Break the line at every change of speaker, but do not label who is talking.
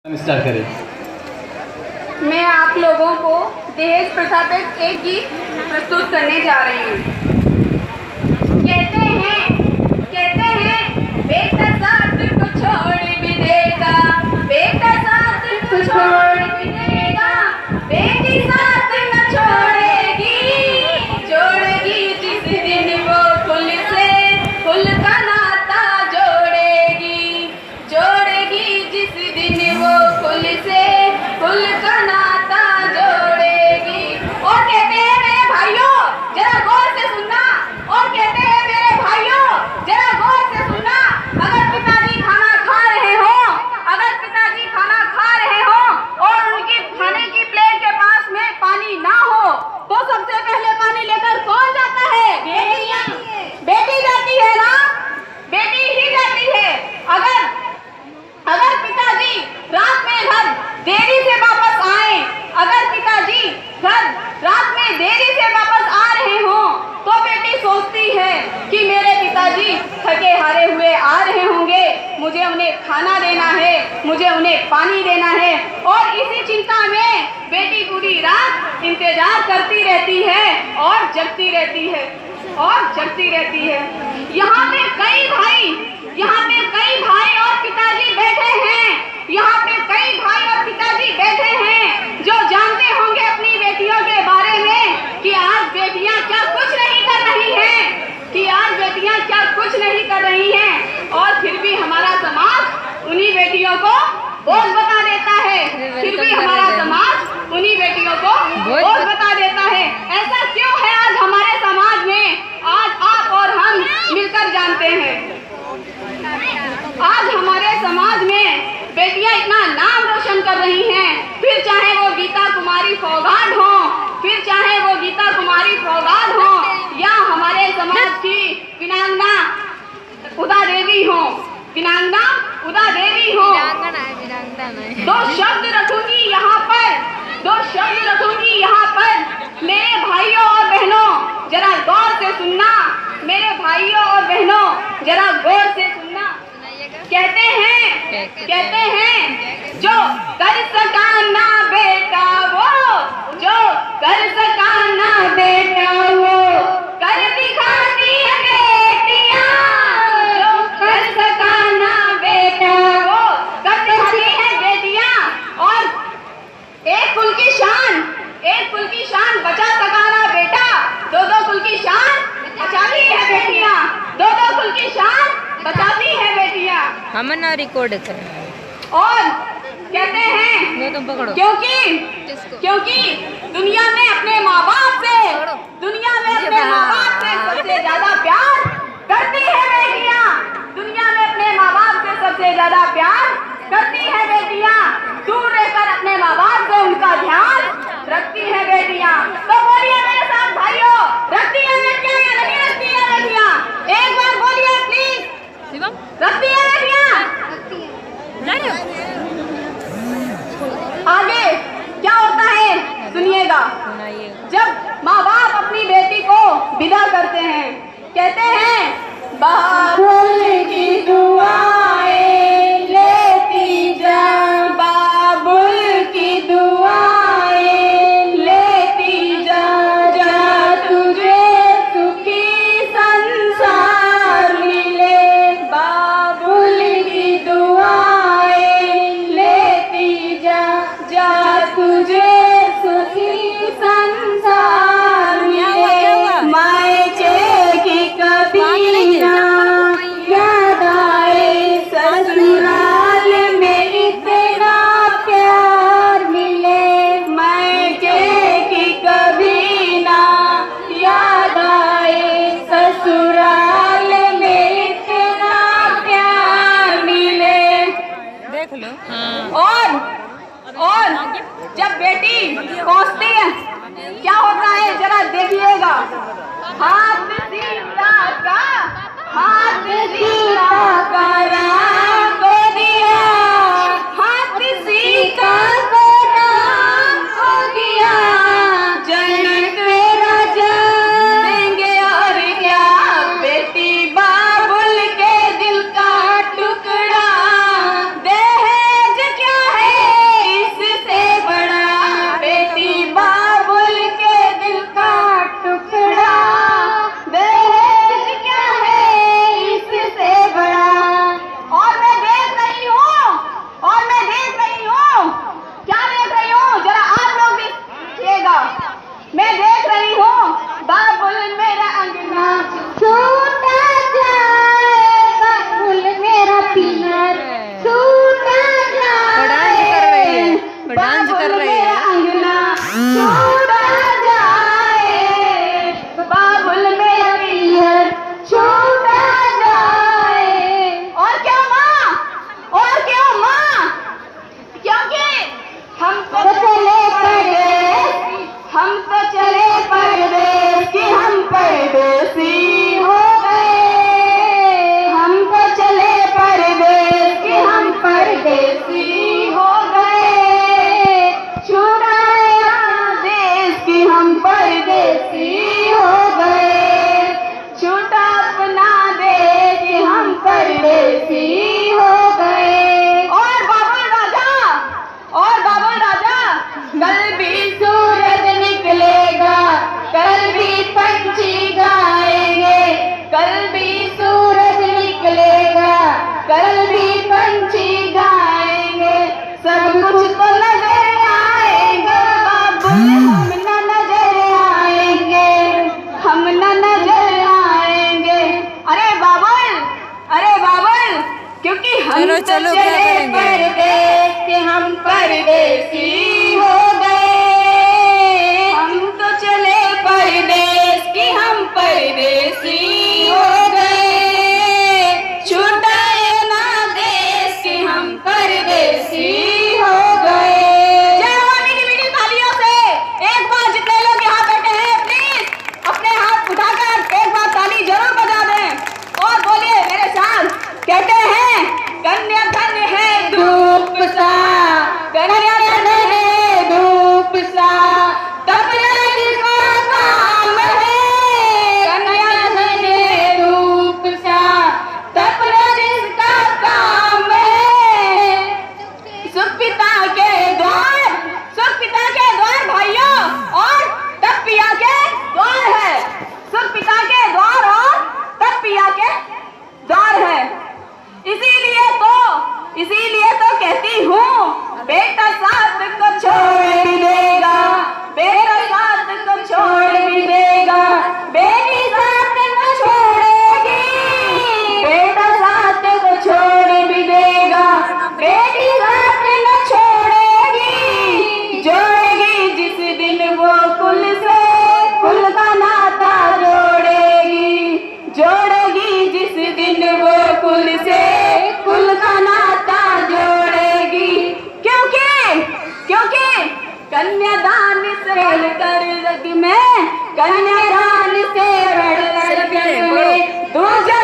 Start करें।
मैं आप लोगों को दहेज प्रथा पर एक गीत प्रस्तुत करने जा रही हूँ। कहते हैं बेटा साथ को छोड़ भी देगा, बेटा साथ को छोड़ भी देगा, बेटी साथ न छोड़ेगी, जोड़ेगी जिस दिन वो खुल से खुल का नाता जोड़ेगी, जोड़ेगी जिस दिन वो खुल से खुल का नाता जोड़ेगी। और कहते हैं मेरे भाइयों जरा गौर से सुनना, और कहते हैं मेरे भाइयों जरा गौर से सुनना, अगर पिताजी खाना खा रहे हो, अगर पिताजी खाना खा रहे हो और उनकी खाने की प्लेट के पास में पानी ना हो तो सबसे पहले पानी लेकर कौन जाता है? बेटी जाती है ना, बेटी ही जाती है। अगर पिताजी रात में घर देरी से वापस आए, अगर पिताजी घर रात में देरी से वापस आ रहे हो तो बेटी सोचती है कि मेरे पिताजी थके हारे हुए आ रहे होंगे, मुझे उन्हें खाना देना है, मुझे उन्हें पानी देना है, और इसी चिंता में बेटी पूरी रात इंतजार करती रहती है और जगती रहती है और जगती रहती है। यहाँ पे कई भाई और पिताजी बैठे हैं, यहाँ पे कई भाई और पिताजी बैठे हैं जो जानते होंगे अपनी बेटियों के बारे में कि आज बेटियां क्या कुछ नहीं कर रही हैं, कि आज बेटियां क्या कुछ नहीं कर रही हैं, और फिर भी हमारा समाज उन्हीं बेटियों को बोझ बता देता है, फिर भी हमारा समाज उन्हीं बेटियों को बोझ बता देता है। ऐसा क्यों है आज हमारे समाज में? आज आप और हम मिलकर जानते हैं। आज हमारे समाज में बेटियां इतना नाम रोशन कर रही हैं, फिर चाहे वो गीता कुमारी फोगाट हो, फिर चाहे वो गीता कुमारी फोगाट हो, या हमारे समाज की वीरांगना उदा देवी हो, वीरांगना उदा देवी हो। दो शब्द रखूंगी यहाँ पर मेरे भाइयों और बहनों जरा गौर से सुनना, मेरे भाइयों और बहनों जरा गौर से सुनना। कहते हैं जो कर सका ना बेटा वो, जो कर सका ना बेटा वो कर दिखाती है बेटियां, जो कर सका ना बेटा वो कर दिखाती है बेटियां। और एक कुल की शान बचा सका ना बेटा, दो कुल की शान बचाती है बेटियां, दो कुल की शान बचाती है बेटियां।
हम ना रिकॉर्ड करें।
और कहते हैं
तुम पकड़ो,
क्योंकि दुनिया में अपने माँ बाप से सबसे ज्यादा प्यार करती है बेटियां, दुनिया में अपने माँ बाप से सबसे ज्यादा प्यार करती है बेटियां, दूर रहकर अपने माँ बाप से उनका ध्यान रखती है बेटियां। तो बोलिए मेरे साथ भाइयों, रखती है बेटियां या नहीं रखती है बेटियां? एक बार बोलिए प्लीज, रखती है बेटियां? आगे क्या होता है सुनिएगा। जब माँ बाप अपनी बेटी को विदा करते हैं, कहते हैं बाबुल की दुआएं लेती जा, बाबुल की दुआएं लेती जा, जा तुझे सुखी संसार मिले, बाबुल की दुआएं लेती जा, जा तुझे सुखी संसार मिले, मायके की कभी ना याद आए, ससुराल में इतना प्यार मिले, मायके की कभी ना याद आए, ससुराल में इतना प्यार मिले।
देख लो।
और जब बेटी पहुंचती है क्या होता है जरा देखिएगा। हाथ सीता का राम को दिया, हाथ सीता को राम को दिया, जनक राजा देंगे और क्या, बेटी बाबुल के दिल का टुकड़ा, दहेज क्या है
चलो चलो क्या करेंगे।
परदेश के हम परदेसी हो गए, हम तो चले परदेश की हम परदेसी हो गए, छूटे ना देश के हम परदेसी हो गए। जय हो मीठी मीठी तालियों से एक बार जितने लोग यहाँ बैठे हैं प्लीज अपने हाथ उठाकर एक बार ताली जरूर बजा दें और बोलिए मेरे साथ। कहते हैं कन्या धन है धूप सा, कन्या धन है धूप सा, तपना जिसका काम है, कन्या धन है धूप सा, तपना जिसका काम है। सुख पिता के द्वार, सुख पिता के द्वार भाइयों और तप पिया के द्वार है, सुख पिता के द्वार और तप पिया के द्वार है। इसीलिए तो कहती हूँ बेटा साथ को छोड़ भी देगा, बेटा साथ को छोड़ भी देगा, बेटी साथ को छोड़ेगी, बेटा साथ को छोड़ भी देगा, बेटी साथ को छोड़ेगी, जोड़ेगी जिस दिन वो कुल से कुल का नाता जोड़ेगी, जोड़ेगी जिस दिन वो कुल से कुल का नाता जोड़ेगी। क्योंकि कन्यादान से बढ़कर जग में, कन्यादान से बढ़कर जग में दूजा